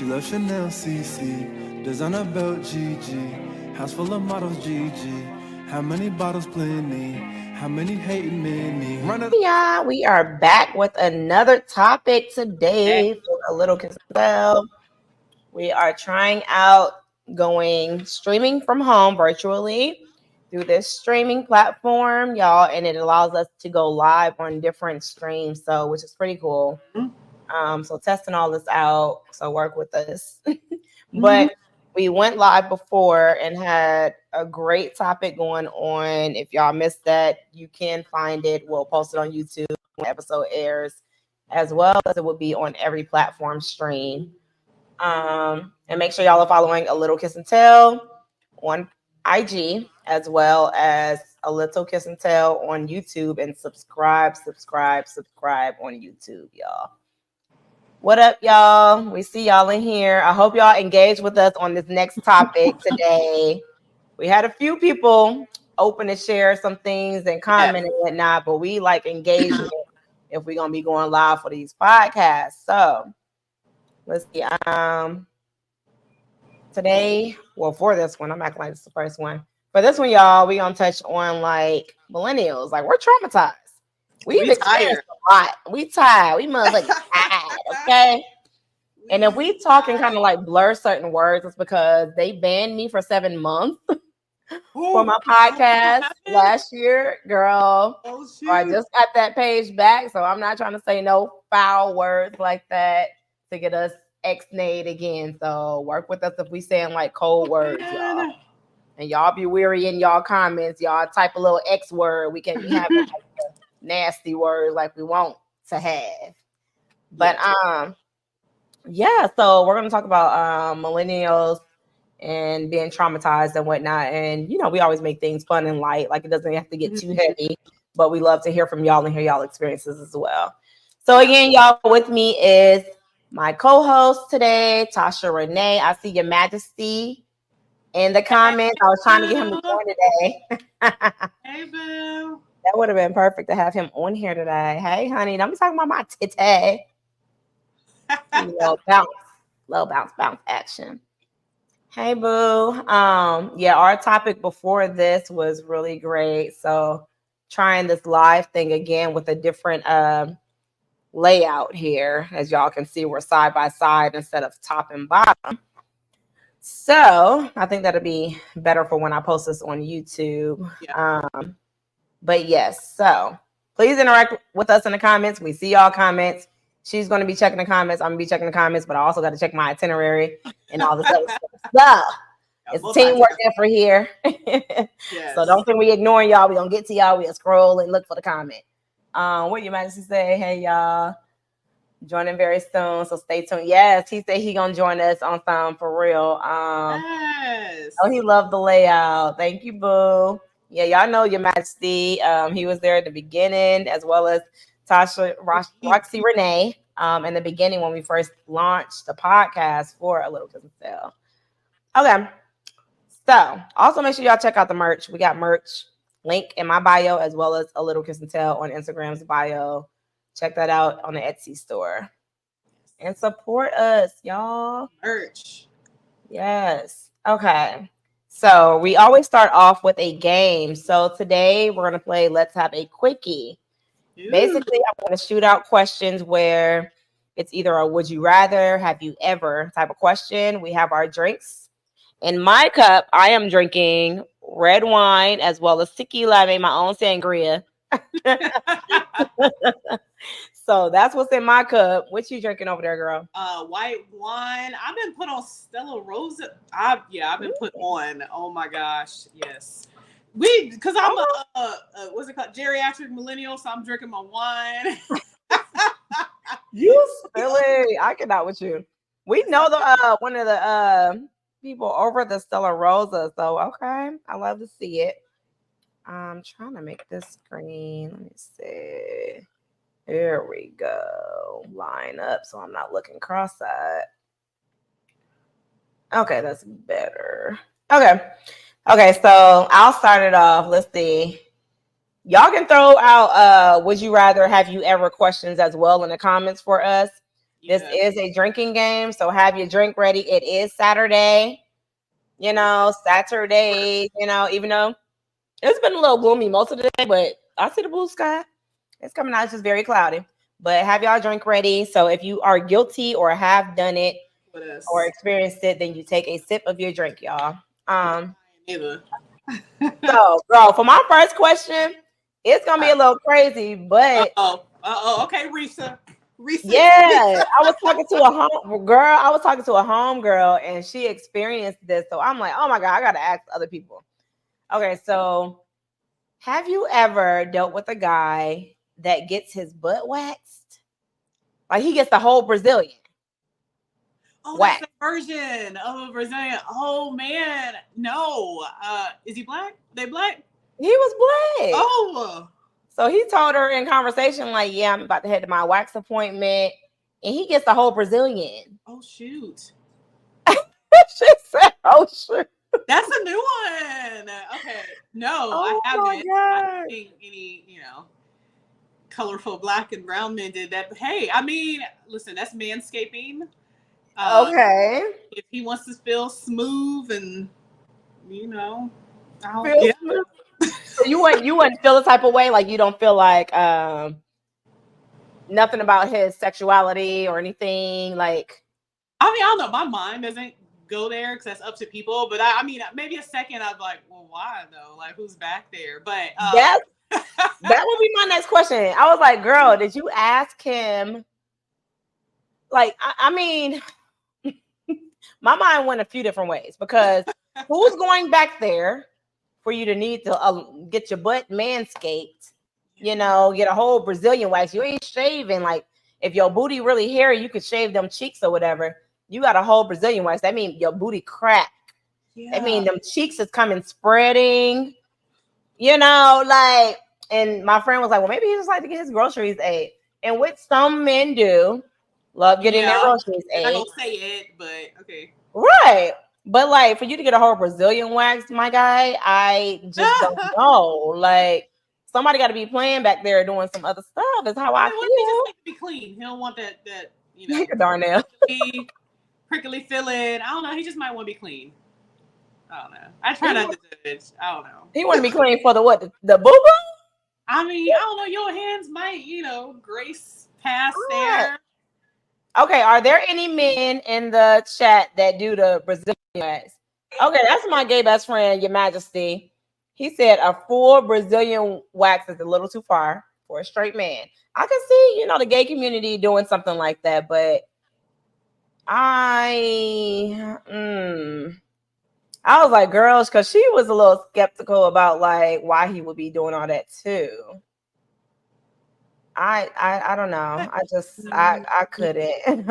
She loves Chanel CC, designer belt GG, house full of models GG. How many bottles plenty? How many hating many? Yeah, we are back with another topic today for a little Kisabel. We are trying out going streaming from home virtually through this streaming platform, y'all, and it allows us to go live on different streams, so which is pretty cool. So testing all this out, so work with us. But we went live before and had a great topic going on. If y'all missed that, you can find it. We'll post it on YouTube when the episode airs, as well as it will be on every platform stream. And make sure y'all are following A Little Kiss and Tell on IG, as well as A Little Kiss and Tell on YouTube, and subscribe on YouTube, y'all. What up, y'all? We see y'all in here. I hope y'all engage with us on this next topic today. We had a few people open to share some things and comment and whatnot, but we like engagement if we're gonna be going live for these podcasts. So let's see. Today, well, for this one, I'm acting like it's the first one. For this one, y'all, we gonna touch on like millennials. Like, we're traumatized. We've experienced a lot. We tired. We motherfucking tired, okay? And if we talk and kind of like blur certain words, it's because they banned me for 7 months for my podcast last year, girl. I just got that page back, so I'm not trying to say no foul words like that to get us ex-nayed again. So work with us if we saying like cold words, y'all. And y'all be weary in y'all comments. Y'all type a little X word. We can't be having like nasty words like we want to have. But yeah, so we're gonna talk about millennials and being traumatized and whatnot. And you know, we always make things fun and light, like it doesn't have to get too heavy, but we love to hear from y'all and hear y'all experiences as well. So again, y'all, with me is my co-host today, Tasha Renee. I see your majesty in the comments. I was trying to get him to join today. Hey, boo. That would have been perfect to have him on here today. Hey, honey, don't be talking about my titty. little bounce action. Hey, boo. Yeah, our topic before this was really great. So trying this live thing again with a different layout here. As y'all can see, we're side by side instead of top and bottom. So I think that'll be better for when I post this on YouTube. But yes, so please interact with us in the comments. We see y'all comments. She's going to be checking the comments. I'm going to be checking the comments, but I also got to check my itinerary and all this other stuff. So it's teamwork effort here. So don't think we ignoring y'all. We going to get to y'all. We'll scroll and look for the comment. What your majesty say? Hey, y'all. Joining very soon, so stay tuned. Yes, he said he going to join us on some for real. Yes. Oh, he loved the layout. Thank you, boo. Yeah, y'all know your majesty. He was there at the beginning, as well as Tasha Roxy Renee in the beginning when we first launched the podcast for A Little Kiss and Tell. Okay, so also make sure y'all check out the merch. We got merch link in my bio, as well as A Little Kiss and Tell on Instagram's bio. Check that out on the Etsy store and support us, y'all. Merch. Yes. Okay. So we always start off with a game. So today we're going to play Let's Have a Quickie. Ooh. Basically, I'm going to shoot out questions where it's either a would you rather, have you ever type of question. We have our drinks. In my cup, I am drinking red wine as well as tequila. I made my own sangria. So that's what's in my cup. What you drinking over there, girl? White wine. I've been put on Stella Rosa. I've been put on. Oh my gosh, yes. Because I'm what's it called? Geriatric millennial, so I'm drinking my wine. You silly. I cannot with you. We know the one of the people over the Stella Rosa. So okay, I love to see it. I'm trying to make this screen. Let me see. There we go. Line up so I'm not looking cross-eyed. Okay, that's better. Okay, so I'll start it off. Let's see. Y'all can throw out would you rather, have you ever questions as well in the comments for us. This is a drinking game, so have your drink ready. It is Saturday. Saturday, even though it's been a little gloomy most of the day, but I see the blue sky. It's coming out. It's just very cloudy. But have y'all drink ready. So if you are guilty or have done it or experienced it, then you take a sip of your drink, y'all. So, girl, for my first question, it's gonna be a little crazy, but okay, Risa. Yeah, I was talking to a home girl, and she experienced this. So I'm like, oh my God, I gotta ask other people. Okay, so have you ever dealt with a guy that gets his butt waxed? Like he gets the whole Brazilian. Oh, that's the version of a Brazilian. Oh man, no. Is he black? They black? He was black. Oh. So he told her in conversation, like, yeah, I'm about to head to my wax appointment. And he gets the whole Brazilian. Oh, shoot. She said, oh, shoot. That's a new one. Okay. No, I haven't. I don't think any, colorful black and brown men did that. But hey, I mean, listen, that's manscaping. Okay. If he wants to feel smooth and, smooth. So you wouldn't feel the type of way, like you don't feel like nothing about his sexuality or anything, like. I mean, I don't know. My mind doesn't go there because that's up to people. But I mean, maybe a second I'd be like, well, why though? Like, who's back there? But that would be my next question. I was like, girl, did you ask him? Like, I mean, my mind went a few different ways because who's going back there for you to need to get your butt manscaped? Get a whole Brazilian wax. You ain't shaving. Like, if your booty really hairy, you could shave them cheeks or whatever. You got a whole Brazilian wax. That means your booty crack. Yeah. That means them cheeks is coming spreading. And my friend was like, well, maybe he just like to get his groceries ate. And which some men do, love getting their groceries ate. I don't say it, but okay. Right. But like for you to get a whole Brazilian wax, my guy, I just don't know. Like somebody got to be playing back there doing some other stuff. Is how I feel. What if he just like to be clean? He don't want that Darnell. prickly feeling. I don't know. He just might want to be clean. I don't know. I try not to judge. I don't know. He want to be clean for the what? The boo-boo? I mean, I don't know. Your hands might, grace past there. Okay, are there any men in the chat that do the Brazilian wax? Okay, that's my gay best friend, Your Majesty. He said a full Brazilian wax is a little too far for a straight man. I can see, the gay community doing something like that, but I was like, girls, because she was a little skeptical about like why he would be doing all that too. I don't know. I couldn't.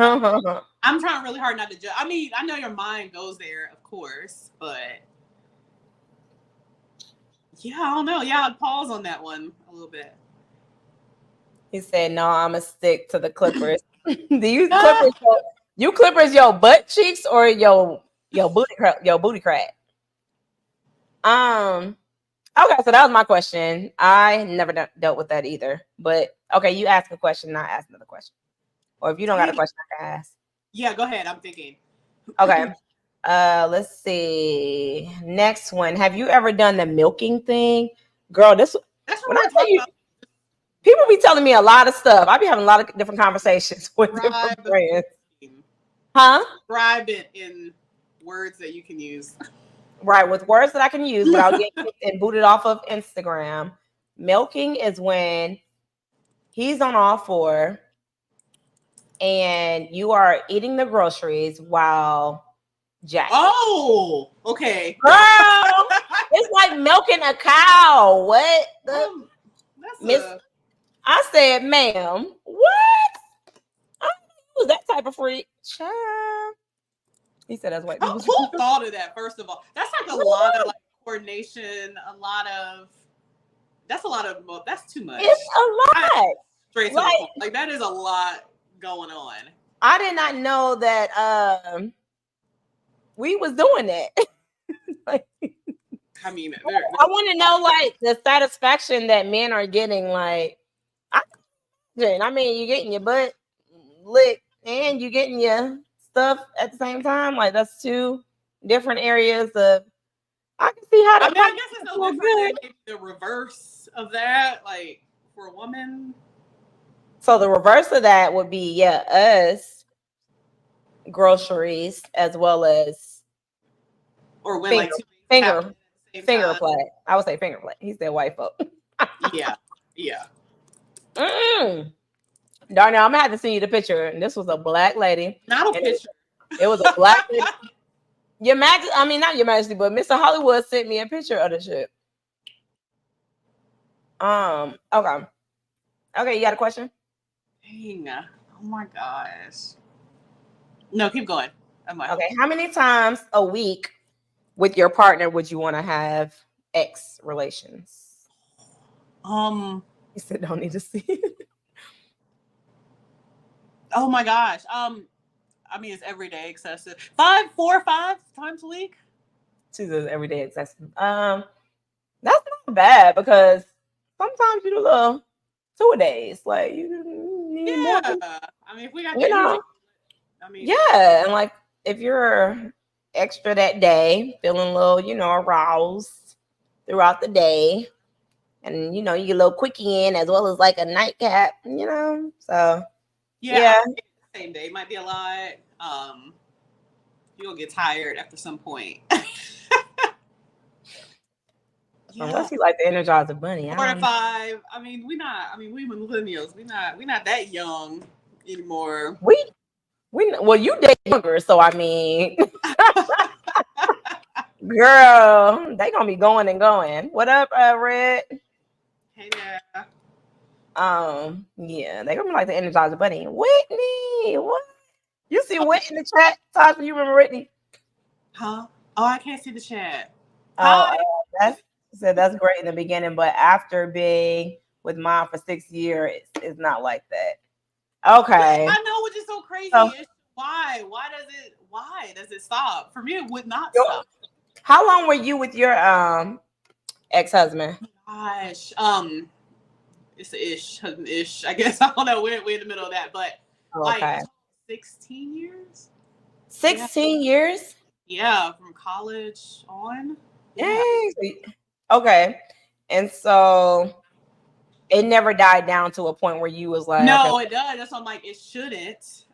I'm trying really hard not to judge. I mean, I know your mind goes there, of course, but yeah, I don't know. Yeah, I'd pause on that one a little bit. He said, "No, I'm gonna stick to the clippers." Do you clippers your butt cheeks or your booty crack? Okay, so that was my question. I never dealt with that either. But okay, you ask a question, I ask another question. Or if you don't got a question, I can ask. Yeah, go ahead. I'm thinking. Okay. Let's see. Next one. Have you ever done the milking thing? Girl, that's what I tell you. People be telling me a lot of stuff. I be having a lot of different conversations with different friends. Huh? Describe it in words that you can use. Right, with words that I can use without getting kicked and booted off of Instagram. Milking is when he's on all four and you are eating the groceries while jacking. Oh, okay. Girl, it's like milking a cow. What? I said, ma'am, what? I was that type of freak. Child. He said that's white people. Who thought of that, first of all? That's like a lot of like coordination, that's too much. It's a lot. Straight to the point. Like that is a lot going on. I did not know that we was doing that. I mean, I want to know like the satisfaction that men are getting. Like, I mean, you're getting your butt licked and you getting your stuff at the same time. Like that's two different areas of. I can see how I that mean, I probably guess it's no feel different than good. maybe the reverse of that, like for a woman. So the reverse of that would be us groceries as well as Or when finger like two things happen finger at the same finger time. play. I would say finger play. He said white folk. Yeah. Yeah. Darn it, I'm gonna have to send you the picture. And this was a black lady. Not a And picture. it was a black lady. Your Majesty, I mean not Your Majesty, but Mr. Hollywood sent me a picture of the shit. Okay. Okay, you got a question? Dang. Oh my gosh. No, keep going. Okay. How many times a week with your partner would you want to have X relations? He said don't need to see it. Oh my gosh. I mean it's everyday excessive. 5 times a week? She says everyday excessive. That's not bad because sometimes you do a little 2 days. Like you need more than I mean if we got the you know. energy, I mean Yeah, and like if you're extra that day, feeling a little, aroused throughout the day, and you get a little quickie in as well as like a nightcap, So yeah. I think the same day might be a lot. You'll get tired after some point. Unless you like the Energizer Bunny. 4 to 5. I mean, we millennials. We not that young anymore. Well, you date younger, so I mean, girl, they gonna be going and going. What up, Red? Hey there. Yeah, they gonna be like the Energizer Bunny. Whitney, what? You see Whitney in the chat? Tasha, you remember Whitney? Huh? Oh, I can't see the chat. Oh, Hi. that's great in the beginning, but after being with mom for 6 years, it's not like that. Okay. I know, which is so crazy. So, why? Why does it stop? For me, it would not stop. How long were you with your ex-husband? Gosh, it's ish. I guess I don't know. We're in the middle of that, but Okay. like 16 years. 16 years? Yeah, from college on. Yeah. Dang. Okay. And so it never died down to a point where you was like, No, okay. it does. That's why I'm like, it shouldn't.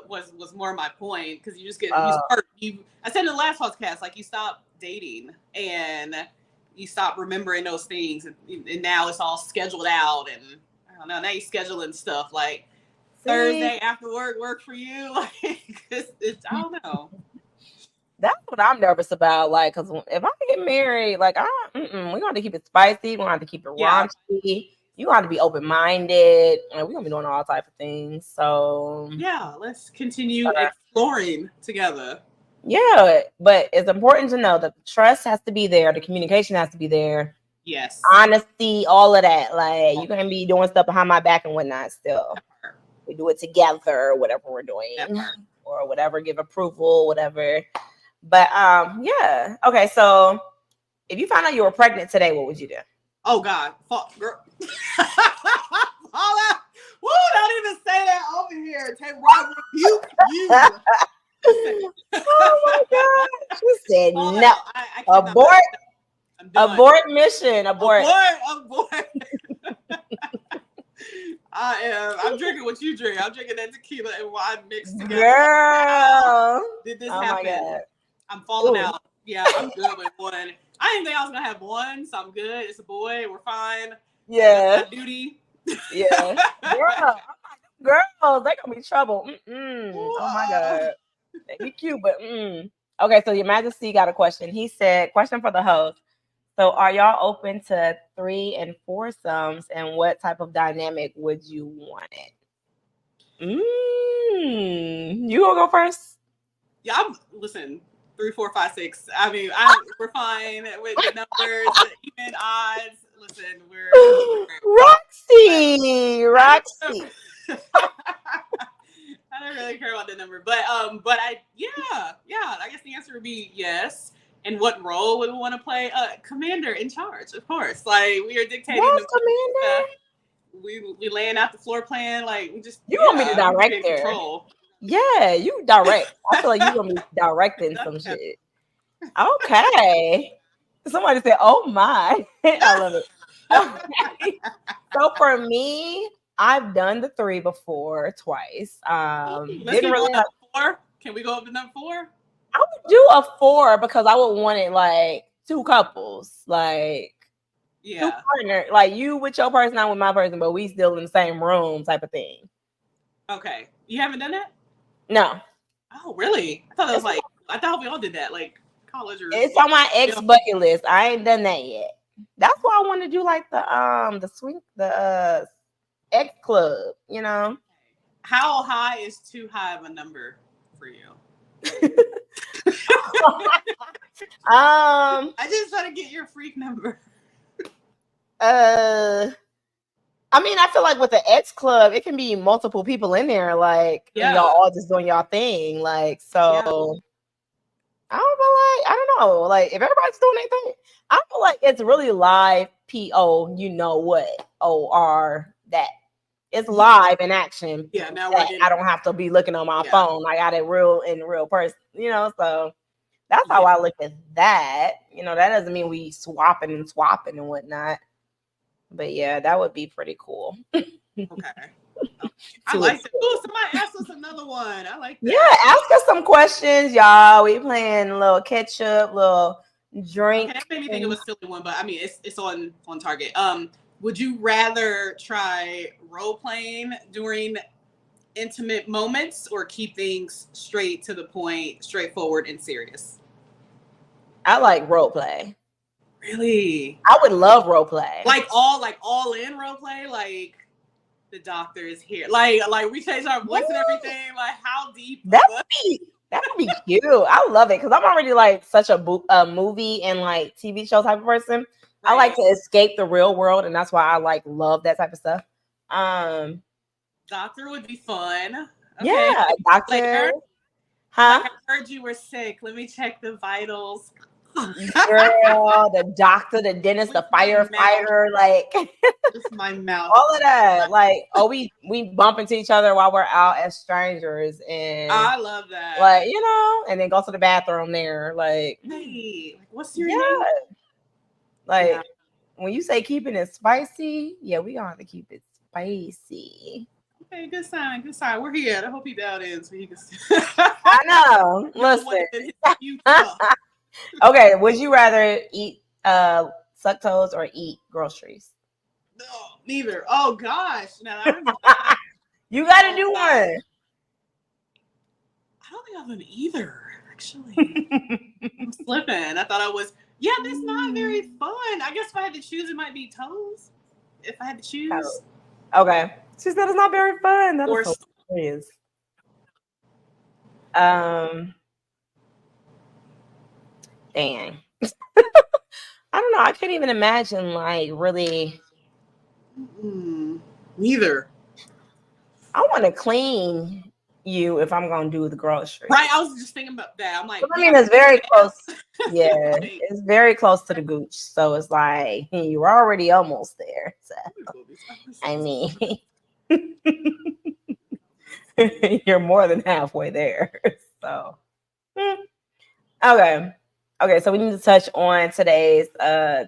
Was more my point because you just get you start. I said in the last podcast, like you stop dating and you stop remembering those things, and now it's all scheduled out, and I don't know. Now you scheduling stuff like Thursday after work for you, like it's I don't know. That's what I'm nervous about. Like, because if I get married, like, we're going to keep it spicy. We're going to have to keep it raunchy. You got to be open minded. We're going to be doing all type of things. So, yeah, let's continue exploring together. Yeah, but it's important to know that the trust has to be there. The communication has to be there. Yes. Honesty, all of that. Like, you can be doing stuff behind my back and whatnot still. We do it together, whatever we're doing. Or whatever, give approval, whatever. But yeah. Okay, so if you found out you were pregnant today, what would you do? Oh God, fuck, girl. Woo, don't even say that over here. Take Rob rebuke you. Oh my God. She said no. I abort. Abort mission. Abort. I'm drinking what you drink. I'm drinking that tequila and wine mixed together. Girl. Did this happen? My God. I'm falling out. Yeah, I'm good with one. I didn't think I was gonna have one, so I'm good. It's a boy. We're fine. Yeah. Duty. Yeah. Girls, they gonna be trouble. Oh my God. They be cute, but Okay, so Your Majesty got a question. He said, question for the host. So are y'all open to 3 and 4-somes, and what type of dynamic would you want it? You gonna go first? Yeah, listen, 3, 4, 5, 6. I mean, we're fine with the numbers, even odds. Listen, we're Roxy. I don't really care about the number, but I guess the answer would be yes. And what role would we want to play? Commander in charge, of course. Like we are dictating. Yes, Commander. We laying out the floor plan. Like we just you gonna be the director. Control. Yeah, you direct. I feel like you're gonna be directing some shit. Okay. Somebody said, "Oh my." I love it. Okay. So for me, I've done the 3 before, twice. Let's Didn't keep really going have. up to 4. Can we go up to number 4? I would do a 4 because I would want it like 2 couples, like 2 Yeah. partner, like you with your person, not with my person, but we still in the same room, type of thing. Okay. You haven't done that? No, Oh, really? I thought it was like, I thought we all did that, like college or. it's on my ex bucket list. I ain't done that yet. That's why I want to do like the swing, the X club, you know. How high is too high of a number for you? I just want to get your freak number. I mean, I feel like with the X club, it can be multiple people in there, like, and y'all all just doing y'all thing, like, so. I don't feel like, I don't know, like, if everybody's doing anything, I feel like it's really live PO, you know what, OR, that. It's live in action. Yeah, now that I don't have to be looking on my phone. I got it in real person, you know, so that's how I look at that. You know, that doesn't mean we swapping and whatnot. But yeah, that would be pretty cool. Okay. I like that. Oh, somebody asked us another one. I like that. Yeah, ask us some questions, y'all. We playing a little catch-up, little drink. Okay, that made me think of a silly one, but I mean, it's on target. Would you rather try role playing during intimate moments or keep things straight to the point, straightforward and serious? I like role play. Really? I would love role play. Like all in role play, like the doctor is here. Like we change our voice and everything. Like how deep? That would be cute. I love it because I'm already like such a movie and like TV show type of person. Right. I like to escape the real world, and that's why I like love that type of stuff. Doctor would be fun. Okay. Yeah, doctor. Later. Huh? Like I heard you were sick. Let me check the vitals. Girl, the doctor, the dentist, the firefighter, like just my mouth. All of that. Like, we bump into each other while we're out as strangers, and I love that. Like, you know, and then go to the bathroom there. Like, hey, what's your name? Like when you say keeping it spicy, yeah, we gonna have to keep it spicy. Okay, good sign. Good sign. We're here. I hope he dialed in so he can. I know. Listen. Okay, would you rather eat suck toes or eat groceries? No, neither. Oh gosh. No, you gotta do one. I don't think I've done either, actually. I'm slipping. I thought I was. Yeah, that's not very fun. I guess if I had to choose, it might be toes. If I had to choose. Okay. She said it's not very fun. That is so serious. Dang. I don't know. I couldn't even imagine, like, really. Neither. I want to clean you if I'm going to do the groceries. Right. I was just thinking about that. I'm like, I mean, it's very close. Yeah. It's very close to the gooch. So it's like, you're already almost there. So, I mean, you're more than halfway there. So, okay. Okay, so we need to touch on today's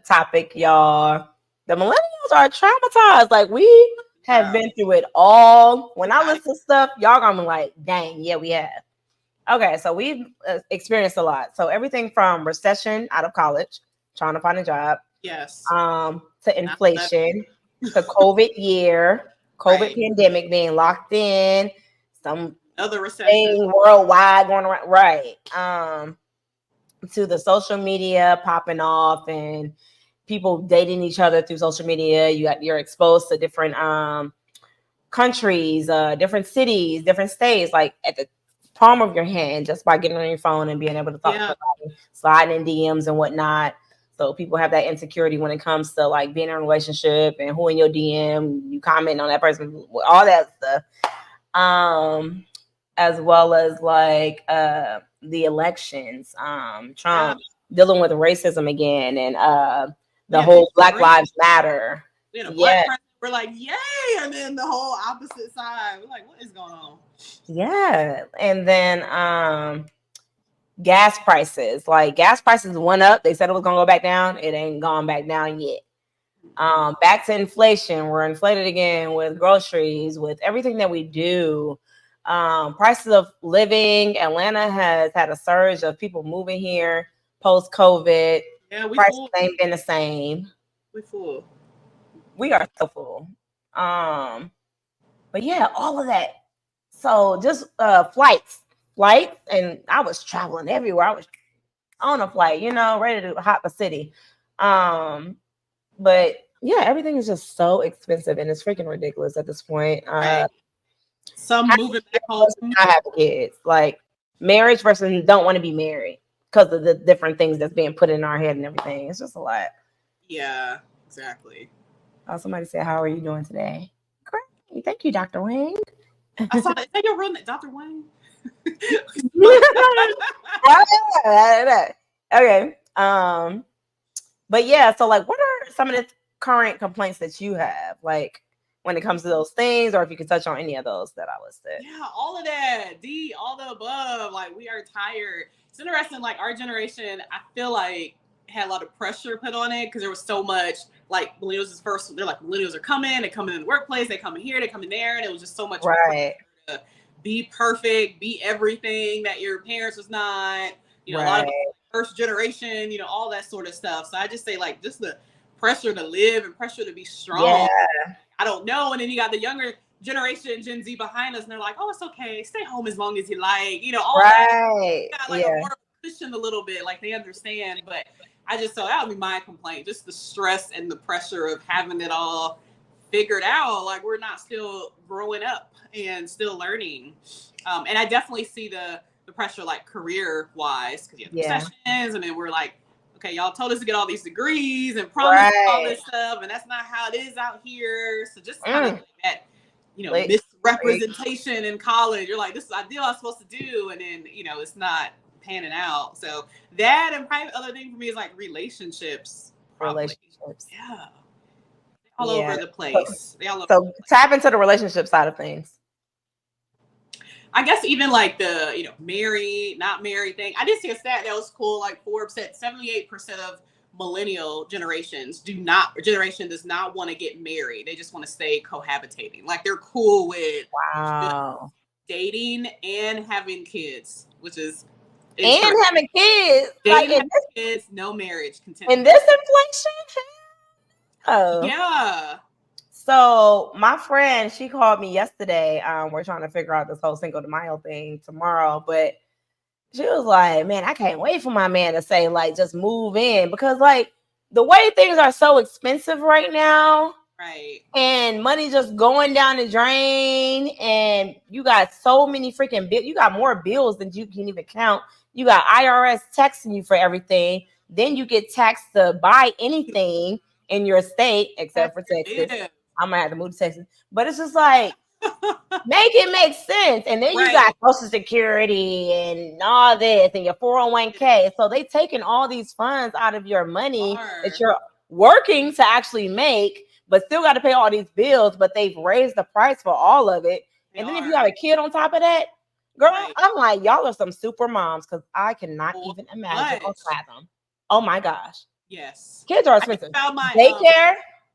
topic, y'all. The millennials are traumatized. Like, we have been through it all. When I listen to stuff, y'all gonna be like, dang, yeah, we have. Okay, so we've experienced a lot. So everything from recession out of college, trying to find a job. Yes. To inflation, to COVID year, COVID pandemic being locked in, some other recession worldwide going around. Right. To the social media popping off and people dating each other through social media. You're exposed to different countries, different cities, different states, like at the palm of your hand, just by getting on your phone and being able to talk to somebody, sliding in DMs and whatnot. So people have that insecurity when it comes to like being in a relationship and who in your DM, you comment on that person, all that stuff. As well as like the elections, Trump dealing with racism again, and the whole Black Lives Matter. Black we're like, yay, and then the whole opposite side, we're like, what is going on? Yeah, and then gas prices. Like gas prices went up. They said it was gonna go back down. It ain't gone back down yet. Back to inflation. We're inflated again with groceries, with everything that we do. Prices of living. Atlanta has had a surge of people moving here post COVID. Yeah, we Prices full. ain't been the same. We full. We are so full. But yeah, all of that. So just flights, and I was traveling everywhere. I was on a flight, ready to hop a city. But yeah, everything is just so expensive and it's freaking ridiculous at this point. Right. Some moving back home. I have kids, like marriage versus don't want to be married because of the different things that's being put in our head and everything. It's just a lot. Yeah, exactly. Somebody said, "How are you doing today?" Great, thank you, Dr. Wang. I saw that. Is that your real name, Dr. Wang? Okay. But yeah, so like, what are some of the current complaints that you have, like when it comes to those things, or if you could touch on any of those that I listed? Yeah, all of that. All the above. Like, we are tired. It's interesting. Like, our generation, I feel like had a lot of pressure put on it because there was so much. Like, millennials is first. They're like, millennials are coming. They come in the workplace. They come in here. They come in there, and it was just so much right pressure to be perfect, be everything that your parents was not. A lot of first generation. All that sort of stuff. So I just say, like, just the pressure to live and pressure to be strong. Yeah. I don't know. And then you got the younger generation, Gen Z, behind us, and they're like, "Oh, it's okay. Stay home as long as you like." All that. Got like a more cushion a little bit, like they understand. But I just thought that would be my complaint: just the stress and the pressure of having it all figured out. Like, we're not still growing up and still learning. And I definitely see the pressure, like career wise, because you have sessions, and then we're like, okay, y'all told us to get all these degrees and promised all this stuff, and that's not how it is out here. So just kind of that, misrepresentation in college. You're like, this is ideal I'm supposed to do, and then it's not panning out. So that, and probably other thing for me is like relationships. Yeah, all over the place. So tap into the relationship side of things. I guess even like the, married, not married thing. I did see a stat that was cool. Like Forbes said 78% of millennial does not want to get married. They just want to stay cohabitating. Like, they're cool with dating and having kids, which is having kids. Dating, having kids, no marriage. In this inflation? Oh. Yeah. So my friend, she called me yesterday. We're trying to figure out this whole Cinco de Mayo thing tomorrow, but she was like, "Man, I can't wait for my man to say, like, just move in," because like the way things are so expensive right now, right? And money just going down the drain, and you got so many freaking bills. You got more bills than you can even count. You got IRS taxing you for everything. Then you get taxed to buy anything in your state, except for Texas. Yeah. I'm gonna have to move to Texas, but it's just like make it make sense. And then you got Social Security and all this, and your 401k. So they taking all these funds out of your money that you're working to actually make, but still got to pay all these bills. But they've raised the price for all of it. And then if you have a kid on top of that, girl, I'm like, y'all are some super moms, because I cannot even imagine or fathom. Oh my gosh. Yes. Kids are expensive. Daycare.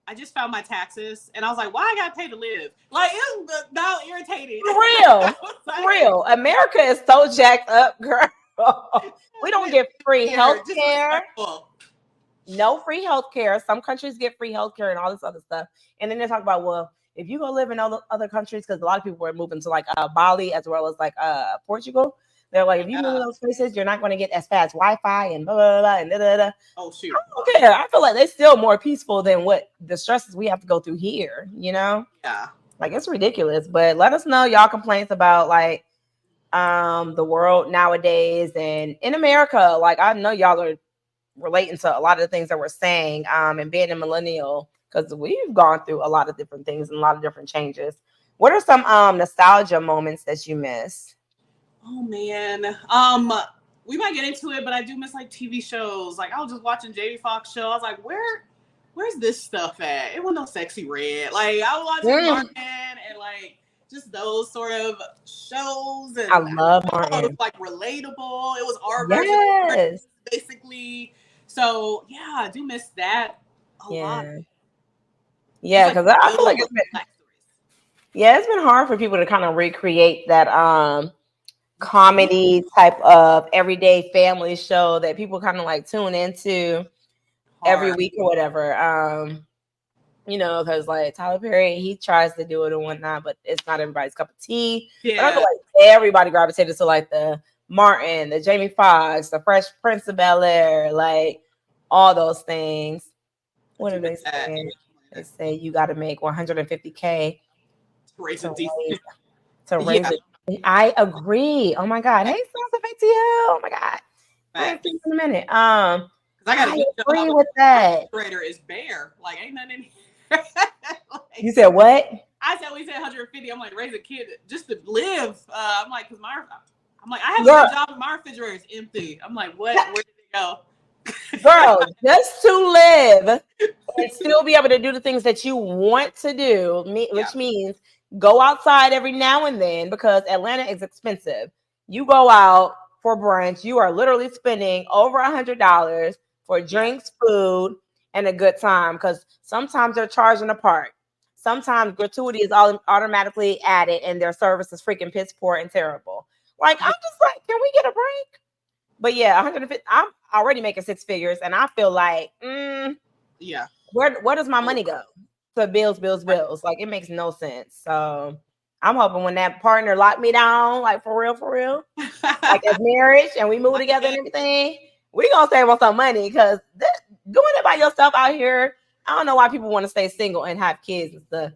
I just found my taxes, and I was like, why I gotta pay to live? Like, it's now irritating. For real. America is so jacked up, girl. We don't get free health care. No free health care. Some countries get free health care and all this other stuff. And then they talk about, well, if you go live in other countries, because a lot of people are moving to like Bali as well as like Portugal. They're like, if you move to those places, you're not going to get as fast Wi-Fi and blah, blah, blah, and da, da, da. Oh, shoot. I don't care. I feel like they're still more peaceful than what the stresses we have to go through here, Yeah. Like, it's ridiculous. But let us know y'all complaints about like the world nowadays and in America. Like, I know y'all are relating to a lot of the things that we're saying and being a millennial, because we've gone through a lot of different things and a lot of different changes. What are some nostalgia moments that you miss? Oh man, we might get into it, but I do miss like TV shows. Like, I was just watching Jamie Foxx show. I was like, where where's this stuff at? It wasn't no Sexy Red. Like I was watching Martin and like just those sort of shows, and I love Martin. It was like relatable. It was our version of basically. So yeah, I do miss that a lot. Yeah, because I feel like it's been hard for people to kind of recreate that comedy type of everyday family show that people kind of like tune into every week or whatever. You know, because like Tyler Perry, he tries to do it and whatnot, but it's not everybody's cup of tea. Yeah. But I feel like everybody gravitated to like the Martin, the Jamie Foxx, the Fresh Prince of Bel-Air, like all those things. What are they saying? They say you got to make $150K to raise it. I agree. Oh my God. Hey, sounds effect to you. Oh my God. I'll see you in a minute. I agree with that. The refrigerator is bare. Like ain't nothing in here. Like, you said what? I said we said 150. I'm like raise a kid just to live. I'm like because I have a good job and my refrigerator is empty. I'm like what? Where did it go? Girl, just to live and still be able to do the things that you want to do, which means go outside every now and then because Atlanta is expensive. You go out for brunch, you are literally spending over $100 for drinks, food, and a good time because sometimes they're charging a part. Sometimes gratuity is all automatically added and their service is freaking piss poor and terrible. Like, I'm just like, can we get a break? But yeah, 150. I'm already making six figures, and I feel like, where does my money go? To bills. Like it makes no sense. So I'm hoping when that partner locked me down, like for real, like as marriage, and we move together and everything, we gonna save on some money because doing it by yourself out here, I don't know why people want to stay single and have kids and stuff.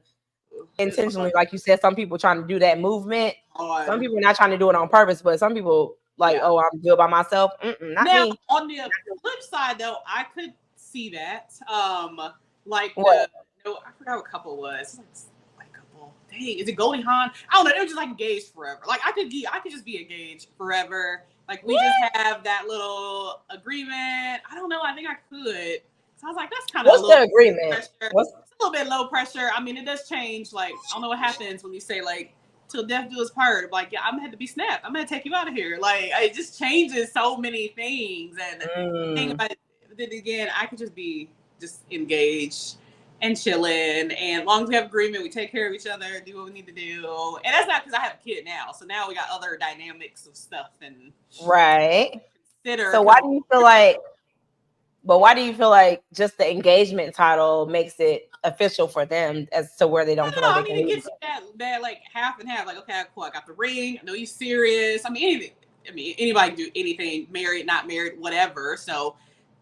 Intentionally, like you said, some people trying to do that movement. Some people are not trying to do it on purpose, but some people like, oh, I'm good by myself. Not now, me. On the flip side, though, I could see that. Like what? I forgot what couple was. Like couple. Dang, is it Goldie Hawn? I don't know. They were just like engaged forever. Like I could just be engaged forever. Like we just have that little agreement. I don't know. I think I could. So I was like, that's kind of what's the agreement? It's a little bit low pressure. I mean, it does change. Like I don't know what happens when you say like till death do us part. Like yeah, I'm gonna have to be snapped. I'm gonna take you out of here. Like it just changes so many things. And think about it, then again, I could just be engaged and chilling. And as long as we have agreement, we take care of each other, do what we need to do. And that's not because I have a kid now. So now we got other dynamics of stuff and consider. So why do you feel like? But why do you feel like just the engagement title makes it official for them as to where they don't feel like they can? It gets that like half and half. Like, okay, cool. I got the ring. I know you're serious. I mean, anything. I mean, anybody can do anything. Married, not married, whatever. So,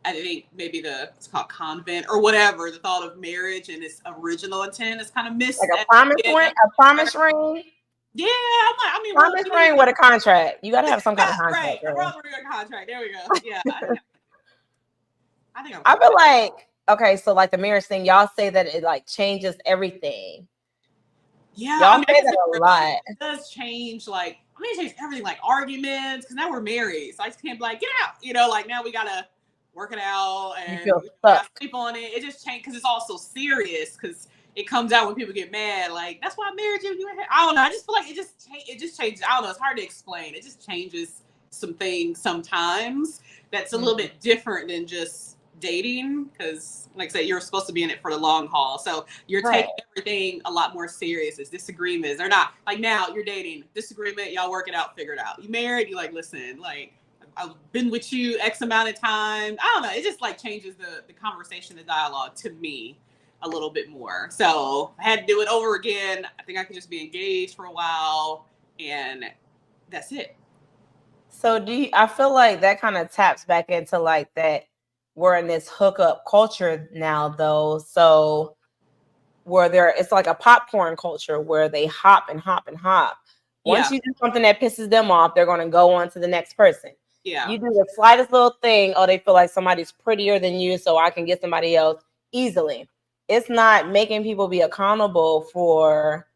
I think maybe it's called convent or whatever. The thought of marriage and its original intent is kind of missed. Like a promise ring. Yeah, I'm like, I mean, promise ring with a contract. You got to have some kind of contract. Right, a promise ring with a contract. There we go. Yeah. I feel like, okay, so like the marriage thing, y'all say that it like changes everything. Yeah, y'all say that a lot. It does change, like, I mean, it changes everything, like arguments, because now we're married, so I just can't be like, get out, like now we gotta work it out and sleep on it. It just changed because it's all so serious, because it comes out when people get mad, like that's why I married you. I don't know. I just feel like it just changes. I don't know. It's hard to explain. It just changes some things sometimes. That's a little bit different than just dating, because like I said, you're supposed to be in it for the long haul, so you're taking everything a lot more serious. As disagreements, they're not like now you're dating, disagreement, y'all work it out, figure it out. You married, you like, listen, like I've been with you X amount of time. I don't know, it just like changes the conversation, the dialogue to me a little bit more. So I had to do it over again. I think I could just be engaged for a while and that's it. So I feel like that kind of taps back into like that we're in this hookup culture now, though. So where it's like a popcorn culture where they hop and hop and hop. Once you do something that pisses them off, they're going to go on to the next person. Yeah. You do the slightest little thing, they feel like somebody's prettier than you, so I can get somebody else easily. It's not making people be accountable for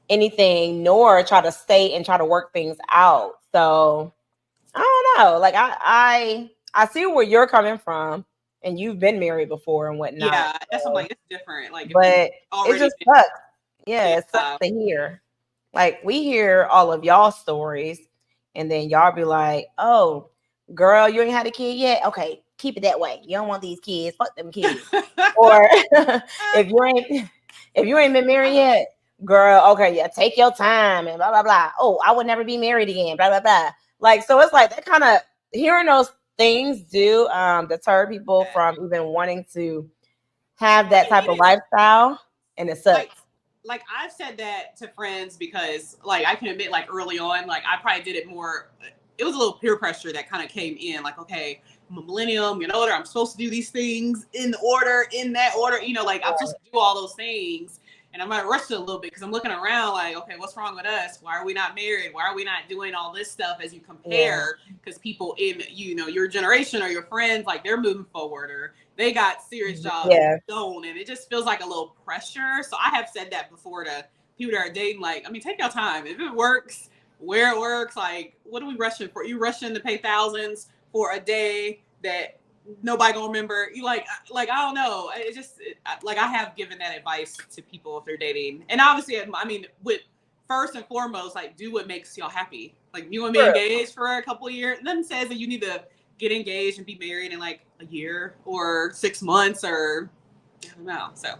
anything, nor try to stay and try to work things out. So I don't know. Like I see where you're coming from. and you've been married before and whatnot. Yeah, that's something like it's different. Like, but if it just been, sucks. Yeah, it sucks to hear. Like, we hear all of y'all stories, and then y'all be like, "Oh, girl, you ain't had a kid yet? Okay, keep it that way. You don't want these kids. Fuck them kids." Or if you ain't been married yet, girl, okay, yeah, take your time and blah blah blah. Oh, I would never be married again. Blah blah blah. Like, so it's like that kind of hearing those things do deter people from even wanting to have that type of lifestyle, and it sucks. Like I've said that to friends because like I can admit like early on, like I probably did it more. It was a little peer pressure that kind of came in. Like, okay, I'm a millennial, I'm getting older, I'm supposed to do these things in that order. You know, like I'm supposed to do all those things. And I might rush it a little bit because I'm looking around like, okay, what's wrong with us? Why are we not married? Why are we not doing all this stuff as you compare? Because people in, you know, your generation or your friends, like they're moving forward or they got serious jobs going, and it just feels like a little pressure. So I have said that before to people that are dating, like, I mean, take your time. If it works, where it works, like, what are we rushing for? You rushing to pay thousands for a day that nobody gonna remember? You like I don't know. Like I have given that advice to people if they're dating, and obviously, I mean, with first and foremost, like, do what makes y'all happy. Like, you want to be engaged for a couple of years. Nothing says that you need to get engaged and be married in like a year or 6 months or I don't know. So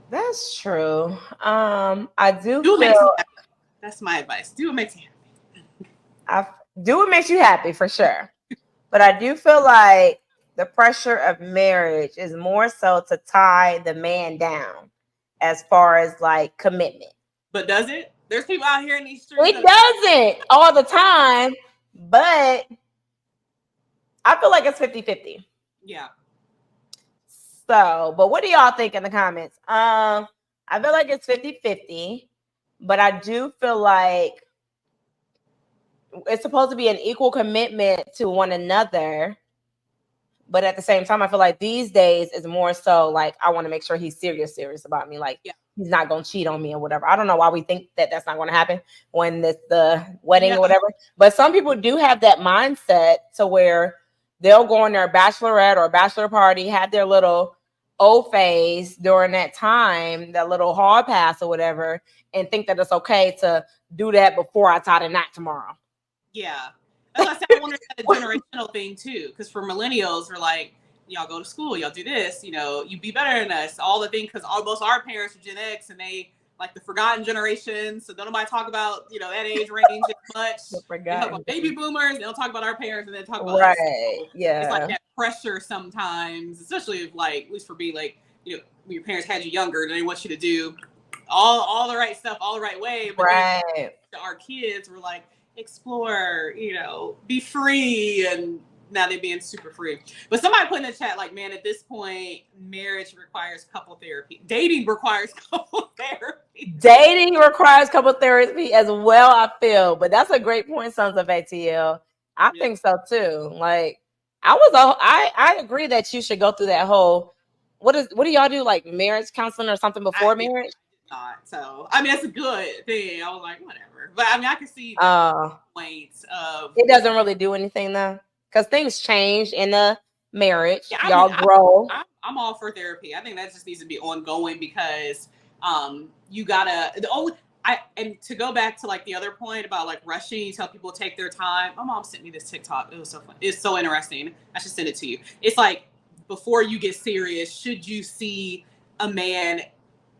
that's true. I do what feel makes you happy. That's my advice. Do what makes you happy. Do what makes you happy for sure. But I do feel like the pressure of marriage is more so to tie the man down as far as like commitment. But does it? There's people out here in these streets. It doesn't all the time, but I feel like it's 50-50. Yeah. So, but what do y'all think in the comments? I feel like it's 50-50, but I do feel like it's supposed to be an equal commitment to one another. But at the same time, I feel like these days is more so like I want to make sure he's serious about me. Like, he's not going to cheat on me or whatever. I don't know why we think that that's not going to happen when it's the wedding or whatever. But some people do have that mindset to where they'll go on their bachelorette or bachelor party, have their little O phase during that time, that little hall pass or whatever, and think that it's okay to do that before I tie the knot tomorrow. Yeah. That's why I said I wonder if that's a generational thing too. Because for millennials, we're like, y'all go to school, y'all do this, you know, you be better than us, all the things. Because most of our parents are Gen X and they like the forgotten generation. So don't nobody talk about, you know, that age range as much. They talk about baby boomers, they don't talk about our parents, and then talk about us. So it's like that pressure sometimes, especially if like, at least for me, like, you know, when your parents had you younger, they want you to do all the right stuff all the right way. But then our kids were like, explore, you know, be free, and now they're being super free. But somebody put in the chat like, man, at this point, marriage requires couple therapy. Dating requires couple therapy. Dating requires couple therapy as well, I feel. But that's a great point, Sons of ATL. I think so too. Like, I agree that you should go through that whole what do y'all do, like marriage counseling or something before marriage? Not. So I mean, that's a good thing. I was like, whatever. But I mean, I can see the points of it doesn't really do anything though, because things change in the marriage. Yeah, y'all grow. I'm all for therapy. I think that just needs to be ongoing because you gotta and to go back to like the other point about like rushing, you tell people to take their time. My mom sent me this TikTok. It was so fun. It's so interesting. I should send it to you. It's like, before you get serious, should you see a man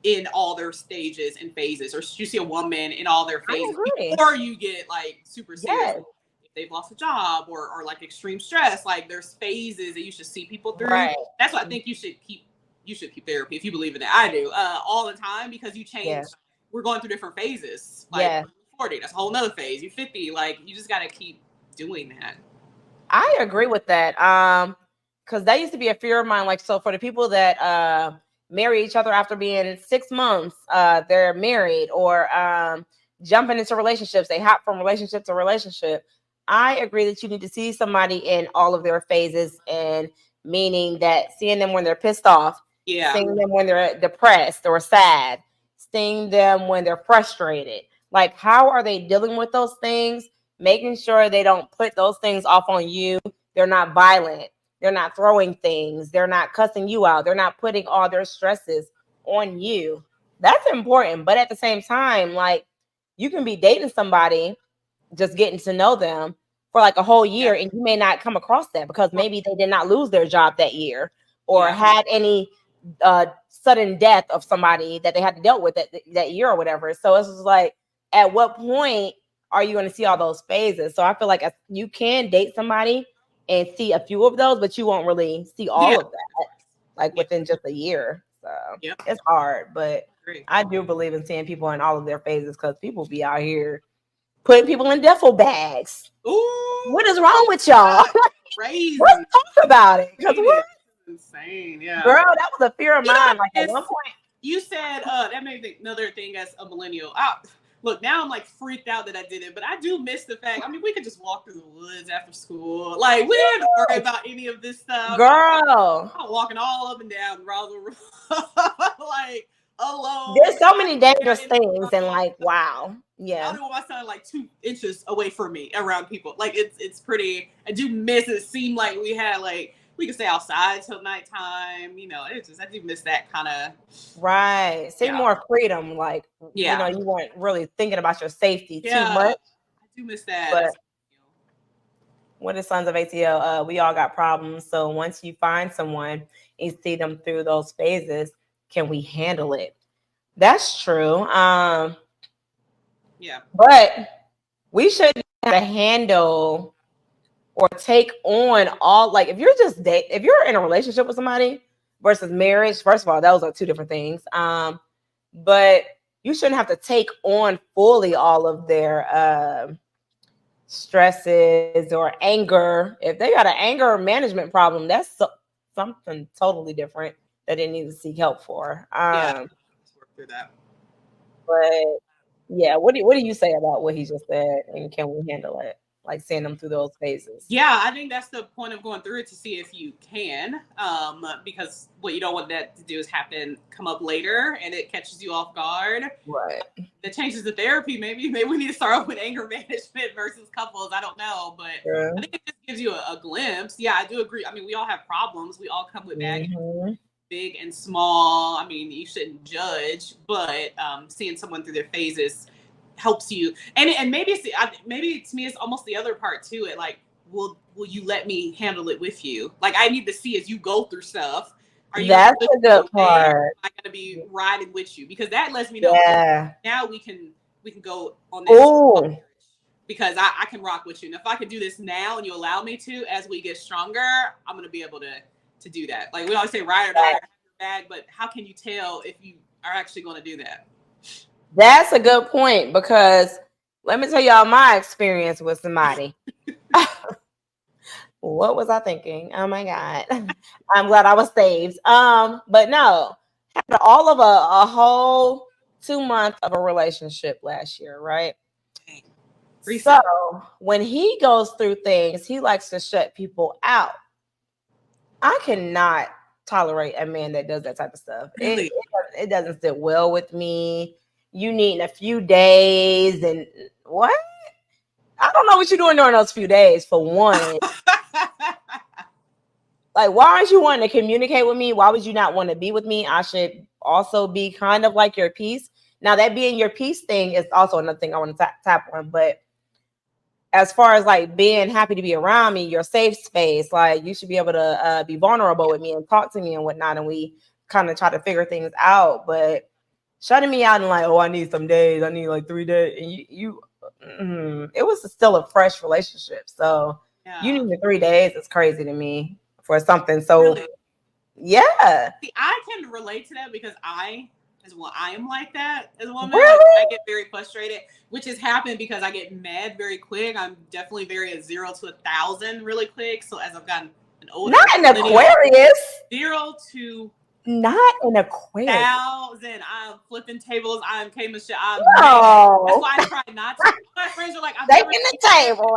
in all their stages and phases, or should you see a woman in all their phases before you get like super serious? If they've lost a job or like extreme stress, like there's phases that you should see people through. That's why I think you should keep therapy, if you believe in it. I do, all the time, because you change. We're going through different phases. Like 40, that's a whole nother phase. You're 50, like you just got to keep doing that. I agree with that. Because that used to be a fear of mine. Like, so for the people that marry each other after being 6 months, they're married, or jumping into relationships, they hop from relationship to relationship. I agree that you need to see somebody in all of their phases, and meaning that seeing them when they're pissed off, seeing them when they're depressed or sad, seeing them when they're frustrated. Like, how are they dealing with those things? Making sure they don't put those things off on you. They're not violent. They're not throwing things. They're not cussing you out. They're not putting all their stresses on you. That's important. But at the same time, like, you can be dating somebody, just getting to know them for like a whole year, and you may not come across that because maybe they did not lose their job that year or had any sudden death of somebody that they had to deal with that year or whatever. So it's just like, at what point are you going to see all those phases? So I feel like you can date somebody and see a few of those, but you won't really see all of that like within just a year. So it's hard, but I do believe in seeing people in all of their phases because people be out here putting people in duffel bags. Ooh, what is wrong with y'all? Crazy. Let's talk about it. Because what? Insane, yeah. Girl, that was a fear of mine. Like at one point, you said that made me another thing as a millennial. Look, now I'm like freaked out that I did it, but I do miss the fact. I mean, we could just walk through the woods after school. Like, we didn't have to worry about any of this stuff. Girl, I'm walking all up and down Roswell, like alone. There's so many dangerous things, and like, wow, yeah. I don't want my son like 2 inches away from me around people. Like, it's pretty. I do miss it. Seemed like we had like. We could stay outside till nighttime, you know. It's just I do miss that kind of right. See more freedom, like you know, you weren't really thinking about your safety too much. I do miss that. But what is Sons of ATL? We all got problems. So once you find someone and see them through those phases, can we handle it? That's true. But we shouldn't have to handle or take on all, like, if you're in a relationship with somebody versus marriage, first of all, those are two different things. But you shouldn't have to take on fully all of their stresses or anger. If they got an anger management problem, that's something totally different that they need to seek help for. Let's work through that. But yeah, what do you say about what he just said, and can we handle it? Like seeing them through those phases. Yeah, I think that's the point of going through it, to see if you can, because what you don't want that to do is come up later and it catches you off guard. Right. That changes the therapy. Maybe we need to start off with anger management versus couples. I don't know, but I think it just gives you a glimpse. Yeah, I do agree. I mean, we all have problems. We all come with baggage, big and small. I mean, you shouldn't judge, but seeing someone through their phases helps you, and maybe to me it's almost the other part to it. Like, will you let me handle it with you? Like, I need to see as you go through stuff. Are you? That's a good part. I'm gonna be riding with you, because that lets me know. Now we can go on this. Because I can rock with you, and if I can do this now and you allow me to, as we get stronger, I'm gonna be able to do that. Like, we always say, ride or die, have your bag, but how can you tell if you are actually going to do that? That's a good point, because let me tell y'all my experience with somebody. What was I thinking? Oh my God. I'm glad I was saved. But no, had all of a whole 2 months of a relationship last year, right? So when he goes through things, he likes to shut people out. I cannot tolerate a man that does that type of stuff. Really? It doesn't sit well with me. You need a few days, and what? I don't know what you're doing during those few days, for one. Like, why aren't you wanting to communicate with me? Why would you not want to be with me? I should also be kind of like your peace. Now, that being your peace thing is also another thing I want to tap on. But as far as like being happy to be around me, your safe space, like, you should be able to be vulnerable with me and talk to me and whatnot. And we kind of try to figure things out. But shutting me out and like, oh, I need some days, I need like 3 days, and it was still a fresh relationship. So you need 3 days. It's crazy to me for something. So yeah. See, I can relate to that, because I am like that as a woman. Really? Like, I get very frustrated, which has happened because I get mad very quick. I'm definitely very 0 to 1,000 really quick. So as I've gotten an older, not an Aquarius, 0 to Not an Aquarius. 1,000. I'm flipping tables. I'm K Michelle. I'm No. That's why I try not to. My friends are like, Taking the table.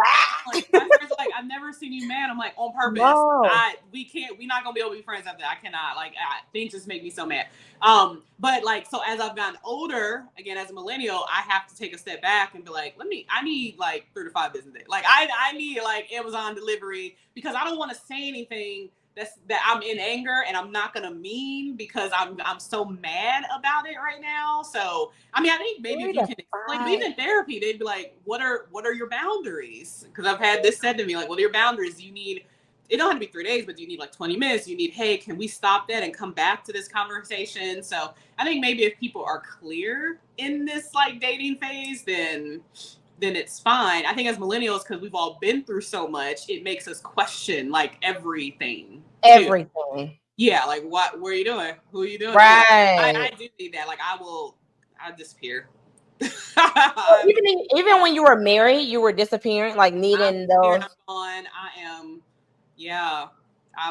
Like, my friends are like, I've never seen you mad. I'm like, on purpose. No. We're not gonna be able to be friends after that. I cannot. Like, things just make me so mad. But like, so as I've gotten older, again, as a millennial, I have to take a step back and be like, I need like 3 to 5 business days. Like, I need like Amazon delivery, because I don't want to say anything that I'm in anger, and I'm not gonna mean, because I'm so mad about it right now. So I mean, I think maybe if you can explain, but even in therapy, they'd be like, what are your boundaries? Because I've had this said to me, like, what are your boundaries? You need, it don't have to be 3 days, but you need like 20 minutes. You need, hey, can we stop that and come back to this conversation? So I think maybe if people are clear in this like dating phase, then it's fine. I think as millennials, because we've all been through so much, it makes us question like everything. Everything. Yeah, like what are you doing? Who are you doing? Right. I do need that. Like I disappear. Even when you were married, you were disappearing, like needing those. I'm gone. Yeah.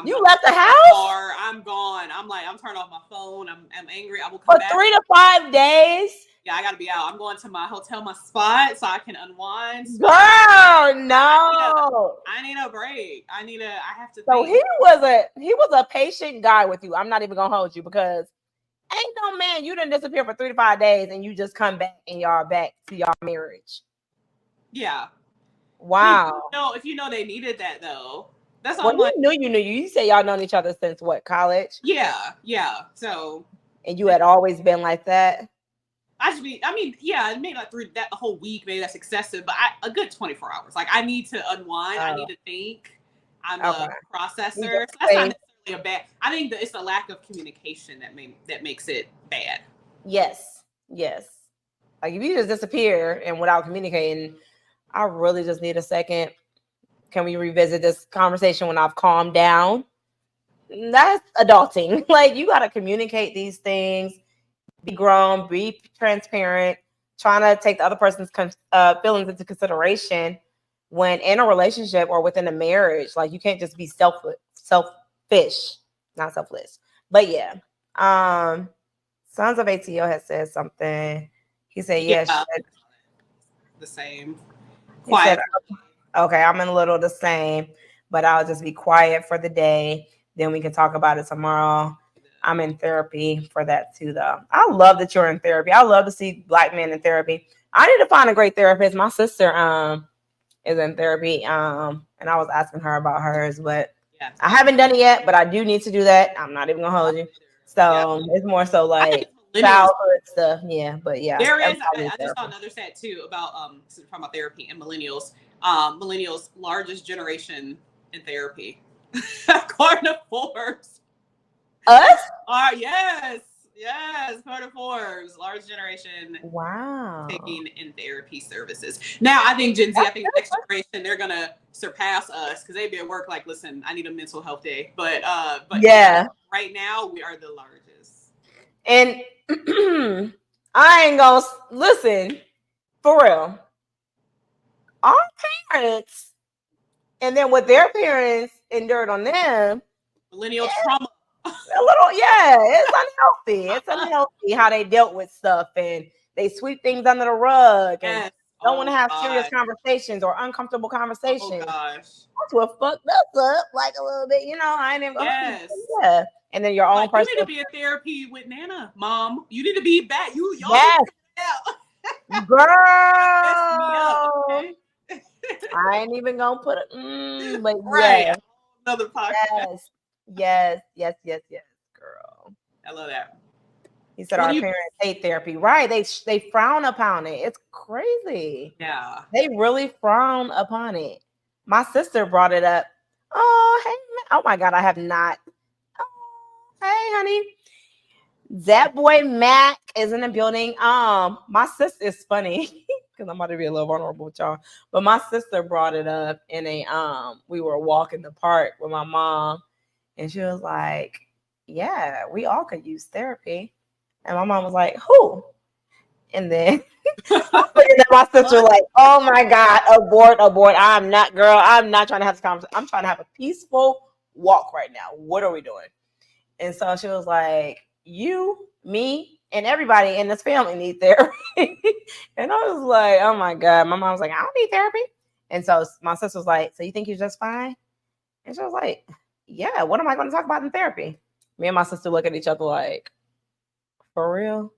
You left the house? I'm gone. I'm turning off my phone. I'm angry. I will come back. For 3 to 5 days? Yeah, I gotta be out. I'm going to my hotel, my spot, so I can unwind. Girl, no. I need a break. I have to So think. he was a patient guy with you. I'm not even gonna hold you, because ain't no man, you didn't disappear for 3 to 5 days and you just come back and y'all back to y'all marriage. Yeah. Wow. If you know they needed that though. That's all. Well, you knew. You say y'all known each other since what, college? Yeah. So. And you had always been like that? Maybe like that the whole week, maybe that's excessive, but a good 24 hours. Like, I need to unwind. I need to think. I'm a processor. So that's not necessarily a bad. I think that it's the lack of communication that makes it bad. Yes. Like, if you just disappear and without communicating, I really just need a second. Can we revisit this conversation when I've calmed down? That's adulting. Like, you got to communicate these things, be grown, be transparent, trying to take the other person's feelings into consideration when in a relationship or within a marriage. Like, you can't just be selfish, not selfless. But yeah, Sons of ATO has said something. He said, yes, the same. Quiet. He said, okay, I'm in a little the same, but I'll just be quiet for the day. Then we can talk about it tomorrow. I'm in therapy for that too, though. I love that you're in therapy. I love to see Black men in therapy. I need to find a great therapist. My sister is in therapy, and I was asking her about hers, but I haven't done it yet. But I do need to do that. I'm not even gonna hold you. So it's more so like childhood stuff. Yeah, but yeah. There is. I just saw another stat too about talking about therapy and millennials. Millennials, largest generation in therapy, according to Forbes. Us? Yes, according to Forbes, large generation. Wow. Taking in therapy services. Now, I think Gen Z, I think the next generation, they're gonna surpass us, because they'd be at work like, listen, I need a mental health day. But yeah, right now we are the largest. And I ain't gonna listen, for real. Our parents, and then what their parents endured on them, millennial trauma. A little, it's unhealthy. It's unhealthy how they dealt with stuff, and they sweep things under the rug and don't want to have serious conversations or uncomfortable conversations. Oh gosh, that's what fucked us up, like a little bit. I ain't even gonna And then your own person. You need to be in therapy with Nana, Mom. You need to be back. Y'all girl. Me up, okay? I ain't even gonna put it. But another podcast. Yes, girl. I love that. He said our parents hate therapy. Right. They frown upon it. It's crazy. Yeah. They really frown upon it. My sister brought it up. Oh, hey, oh my God, I have not. Oh, hey, honey. That boy Mac is in the building. My sister is funny because I'm about to be a little vulnerable with y'all. But my sister brought it up in we were walking the park with my mom. And she was like, yeah, we all could use therapy. And my mom was like, who? And then my sister was like, oh my God, abort. I'm not trying to have this conversation. I'm trying to have a peaceful walk right now. What are we doing? And so she was like, you, me, and everybody in this family need therapy. And I was like, oh my God. My mom was like, I don't need therapy. And so my sister was like, so you think you're just fine? And she was like, yeah, what am I going to talk about in therapy? Me and my sister look at each other like, for real?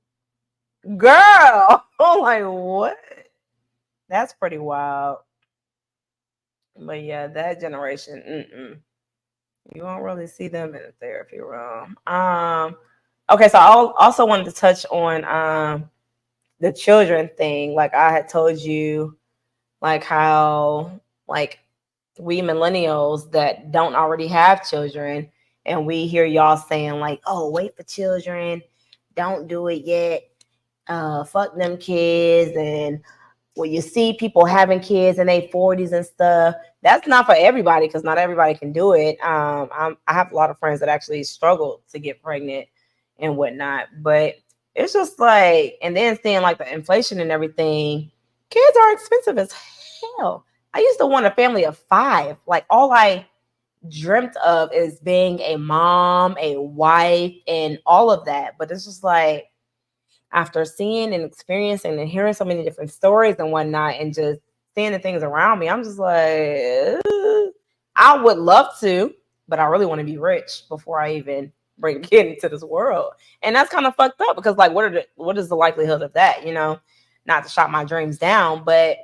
Girl. I'm like, what? That's pretty wild. But yeah, that generation, you won't really see them in the therapy room. Okay, so I also wanted to touch on the children thing. Like I had told you, like how like we millennials that don't already have children, and we hear y'all saying like, "Oh, wait for children, don't do it yet, fuck them kids," and when you see people having kids in their 40s and stuff, that's not for everybody because not everybody can do it. I have a lot of friends that actually struggle to get pregnant and whatnot, but it's just like, and then seeing like the inflation and everything, kids are expensive as hell. I used to want a family of 5. Like all I dreamt of is being a mom, a wife, and all of that. But it's just like, after seeing and experiencing and hearing so many different stories and whatnot, and just seeing the things around me, I'm just like, I would love to, but I really want to be rich before I even bring a kid into this world. And that's kind of fucked up because, like, what is the likelihood of that? Not to shot my dreams down, but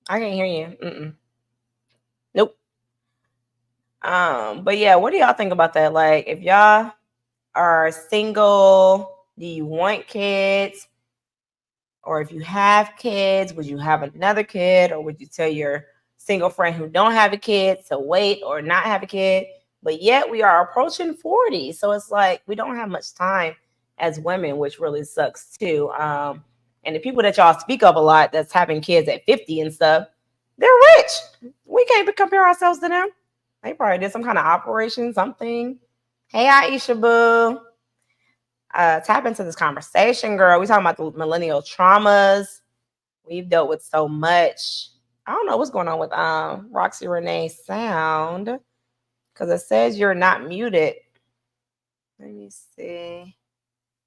I can't hear you. Nope. But yeah, what do y'all think about that? Like, if y'all are single, do you want kids? Or if you have kids, would you have another kid? Or would you tell your single friend who don't have a kid to wait or not have a kid? But yet we are approaching 40. So it's like we don't have much time as women, which really sucks too. And the people that y'all speak of a lot that's having kids at 50 and stuff, they're rich. We can't compare ourselves to them. They probably did some kind of operation, something. Hey, Aisha Boo. Tap into this conversation, girl. We talking about the millennial traumas. We've dealt with so much. I don't know what's going on with Roxy Renee sound because it says you're not muted. Let me see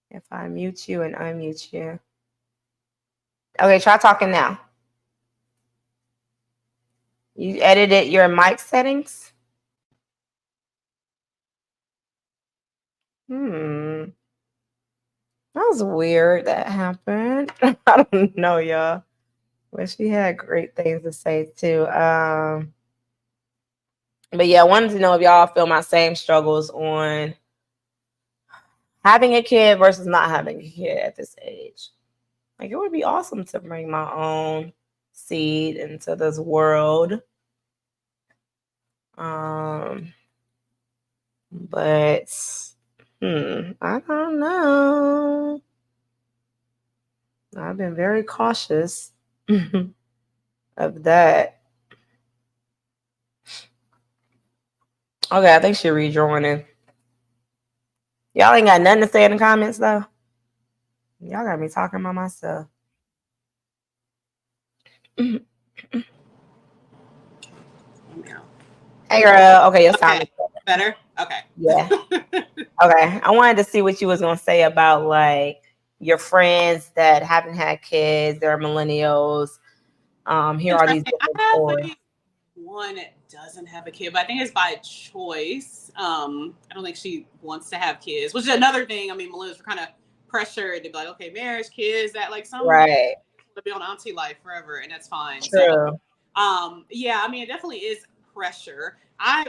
if I mute you and unmute you. Okay, try talking now. You edited your mic settings? That was weird that happened. I don't know, y'all. But she had great things to say too. But yeah, I wanted to know if y'all feel my same struggles on having a kid versus not having a kid at this age. Like, it would be awesome to bring my own seed into this world. But I don't know. I've been very cautious of that. Okay, I think she rejoining. Y'all ain't got nothing to say in the comments though. Y'all got me talking by myself. Hey girl. Okay, your sound is better. Okay. Yeah. Okay. I wanted to see what you was gonna say about like your friends that haven't had kids, they're millennials. Here are these different stories. One doesn't have a kid, but I think it's by choice. I don't think she wants to have kids, which is another thing. I mean, millennials were kind of pressured to be like, okay, marriage, kids, that like some right to be on auntie life forever, and that's fine. True. So, yeah, I mean, it definitely is pressure. I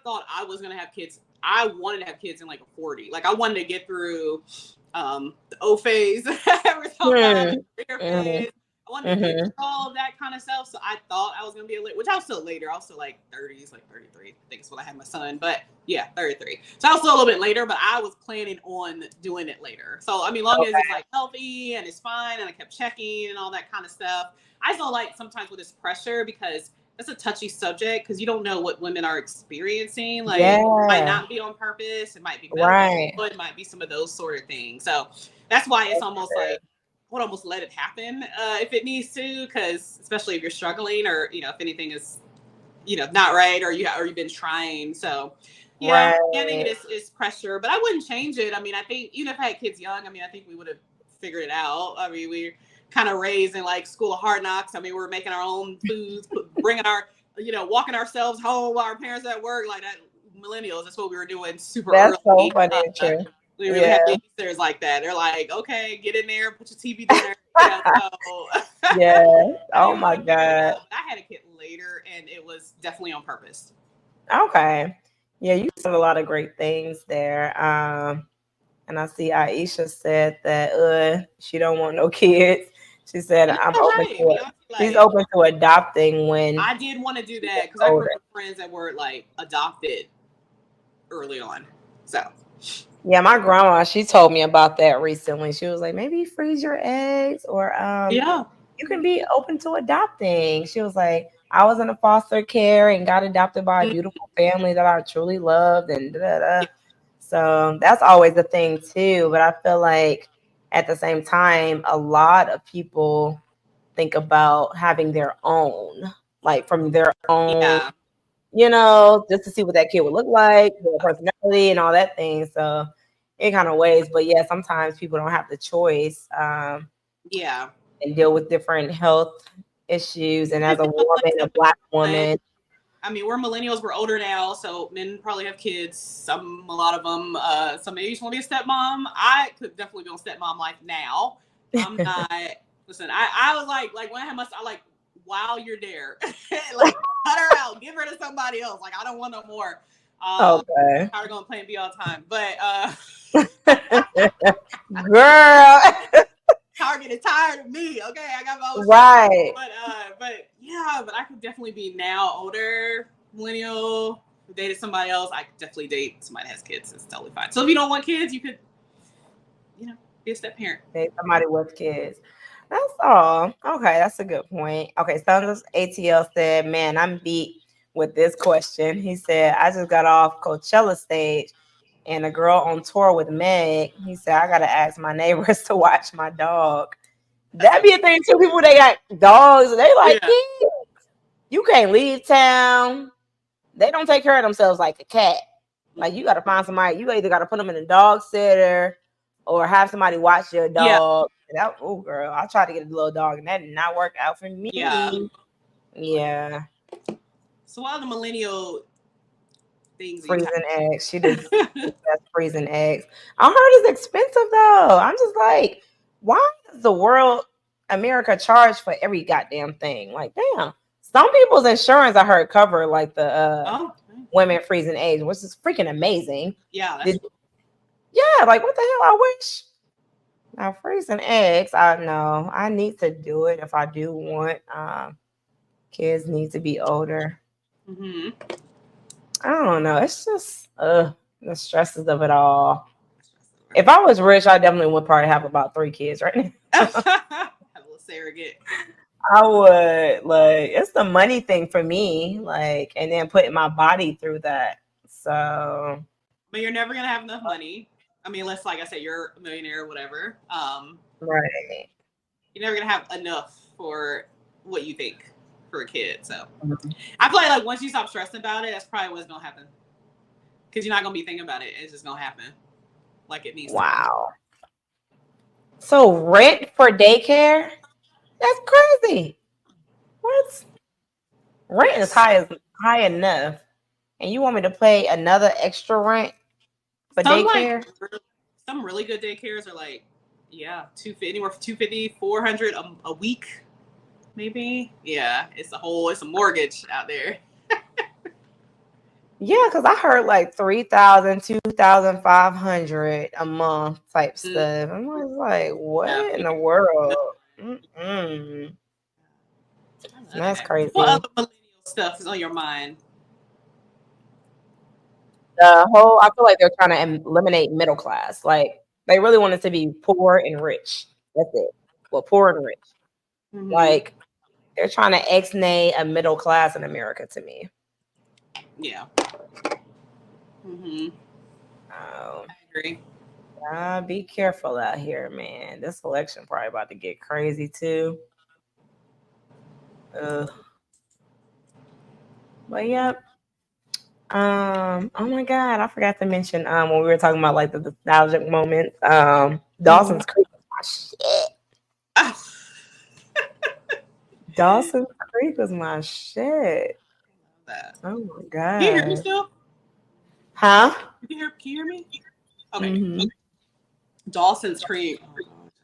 thought I was gonna have kids. I wanted to have kids in like a 40. Like I wanted to get through the O phase, phase. I wanted to get all of that kind of stuff. So I thought I was gonna be which I was still later. I was still like 30s, like 33. I think is when I had my son. But yeah, 33. So I was still a little bit later, but I was planning on doing it later. So I mean, long as it's like healthy and it's fine, and I kept checking and all that kind of stuff. I feel like sometimes with this pressure because that's a touchy subject because you don't know what women are experiencing. Like it might not be on purpose. It might be medical. It might be some of those sort of things. So that's why it's almost like would almost let it happen if it needs to, because especially if you're struggling or, you know, if anything is, you know, not right, or you've been trying. So yeah, I think it is pressure, but I wouldn't change it. I mean, I think even if I had kids young, I mean, I think we would have figured it out. I mean, we're kind of raised in like School of Hard Knocks. I mean, we're making our own foods, bringing our, you know, walking ourselves home while our parents at work, like that. Millennials, that's what we were doing super early. That's so funny and true. We really have babysitters like that. They're like, okay, get in there, put your TV dinner. You know, so. Yeah. Oh my God. I had a kid later, and it was definitely on purpose. Okay. Yeah, you said a lot of great things there. And I see Aisha said that she don't want no kids. She said I'm open to it. She's open to adopting when I did want to do that because I grew up with friends that were like adopted early on. So yeah, my grandma, she told me about that recently. She was like, maybe freeze your eggs, or you can be open to adopting. She was like, I was in a foster care and got adopted by a beautiful family that I truly loved, and da-da-da. So that's always a thing too. But I feel like at the same time, a lot of people think about having their own, like from their own, you know, just to see what that kid would look like, their personality and all that thing. So it kind of weighs. But yeah, sometimes people don't have the choice. And deal with different health issues. And as a woman, a Black woman. I mean, we're millennials. We're older now, so men probably have kids. A lot of them. Some maybe just want to be a stepmom. I could definitely be on stepmom life now. I'm not. Listen, I was like when I had I like, while you're there, like cut her out, give her to somebody else. Like I don't want no more. Okay. How are going to play and be all the time? But girl. Target is tired of me. Okay, I got my own right. But yeah, but I could definitely be now older millennial. Dated somebody else, I could definitely date somebody that has kids. It's totally fine. So if you don't want kids, you could, you know, be a step parent. Date somebody with kids. That's all. Okay, that's a good point. Okay, Sanders ATL said, "Man, I'm beat with this question." He said, "I just got off Coachella stage." And a girl on tour with Meg, he said, I gotta ask my neighbors to watch my dog. That'd be a thing too. People, they got dogs and they like kids. You can't leave town. They don't take care of themselves like a cat. Like you gotta find somebody. You either gotta put them in a dog sitter or have somebody watch your dog. Yeah. Oh girl, I tried to get a little dog and that did not work out for me. Yeah. So what other millennial things? Freezing eggs. She does freezing eggs. I heard it's expensive though. I'm just like, why does the world, America, charge for every goddamn thing? Like, damn. Some people's insurance I heard cover like the women freezing eggs, which is freaking amazing. Yeah. Like what the hell? I wish. Now freezing eggs, I know I need to do it if I do want. Kids need to be older. Mm-hmm. I don't know. It's just the stresses of it all. If I was rich, I definitely would probably have about 3 kids right now. Have a little surrogate. I would. Like, it's the money thing for me. Like, and then putting my body through that. So. But you're never gonna have enough money. I mean, unless, like I said, you're a millionaire or whatever. Right. You're never gonna have enough for what you think for a kid. So I feel like once you stop stressing about it, that's probably what's gonna happen. Because you're not gonna be thinking about it. It's just gonna happen like it needs to. Wow. So rent for daycare? That's crazy. What? Rent is high enough. And you want me to pay another extra rent for daycare? Like, some really good daycares are like, anywhere from $250, $400 a week, maybe. Yeah, it's a mortgage out there. Yeah, because I heard like $3,000, $2,500 a month type stuff. I was like, what in the world? That's crazy. What other millennial stuff is on your mind? I feel like they're trying to eliminate middle class. Like they really want it to be poor and rich. That's it. Well, poor and rich. Mm-hmm. Like they're trying to ex-nay a middle class in America to me. Yeah. Mm-hmm. I agree. Be careful out here, man. This election probably about to get crazy too. But yep. Oh my God, I forgot to mention when we were talking about like the nostalgic moments. Dawson's Creek was my shit. Dawson's Creek was my shit. Oh my God. Can you hear me still? Huh? Can you hear me? Okay. Mm-hmm. Dawson's Creek.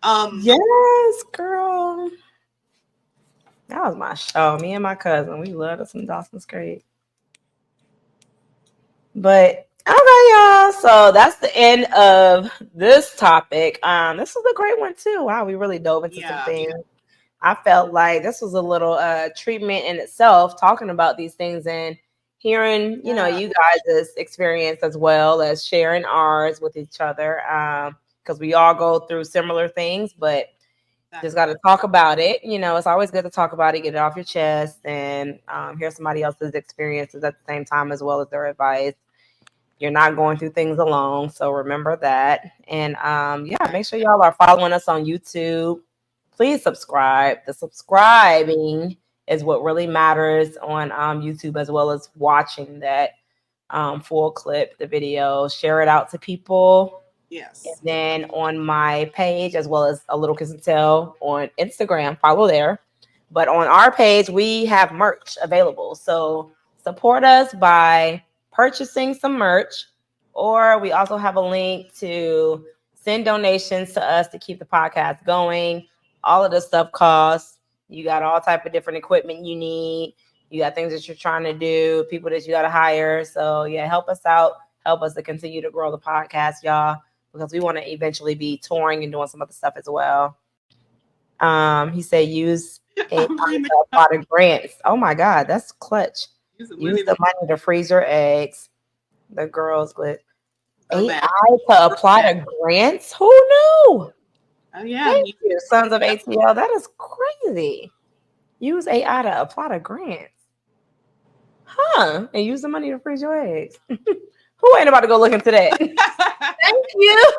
Yes, girl. That was my show. Me and my cousin, we loved us some Dawson's Creek. But okay, y'all. So that's the end of this topic. This was a great one too. Wow, we really dove into some things. I felt like this was a little treatment in itself, talking about these things and hearing, you know, you guys' experience as well as sharing ours with each other. Because we all go through similar things, but just got to talk about it. You know, it's always good to talk about it, get it off your chest, and hear somebody else's experiences at the same time as well as their advice. You're not going through things alone, so remember that. And yeah, make sure y'all are following us on YouTube. Please subscribe. The subscribing is what really matters on YouTube, as well as watching that full clip, the video. Share it out to people. Yes. And then on my page, as well as A Little Kiss and Tell on Instagram, follow there. But on our page, we have merch available. So support us by purchasing some merch, or we also have a link to send donations to us to keep the podcast going. All of this stuff costs. You got all type of different equipment you need. You got things that you're trying to do, people that you got to hire. So yeah, help us out. Help us to continue to grow the podcast, y'all, because we want to eventually be touring and doing some other stuff as well. He said use a lot of grants. Oh my God, that's clutch. Use the money to freeze your eggs. The girls with AI to apply to grants. Who knew? Oh yeah. Thank you, sons of ATL. That is crazy. Use AI to apply to grants. Huh? And use the money to freeze your eggs. Who ain't about to go look into that? Thank you.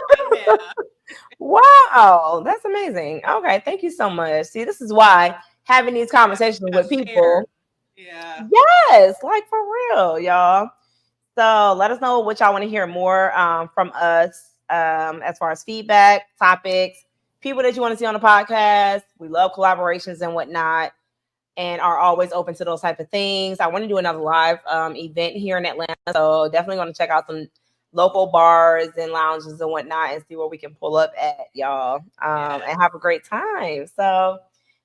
Wow, that's amazing. Okay, thank you so much. See, this is why having these conversations with people. Yeah. Yes, like for real, y'all. So let us know what y'all want to hear more from us as far as feedback, topics, people that you want to see on the podcast. We love collaborations and whatnot, and are always open to those type of things. I want to do another live event here in Atlanta, so definitely going to check out some local bars and lounges and whatnot and see where we can pull up at, y'all, and have a great time. So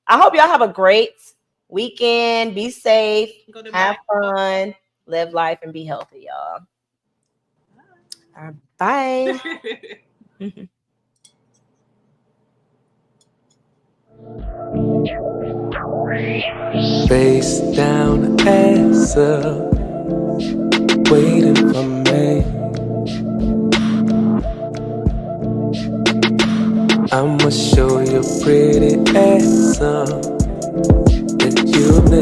I hope y'all have a great weekend. Be safe, have fun, live life, and be healthy, y'all. Bye. Face down, ass up, waiting for me. I'ma show you pretty ass up that you've been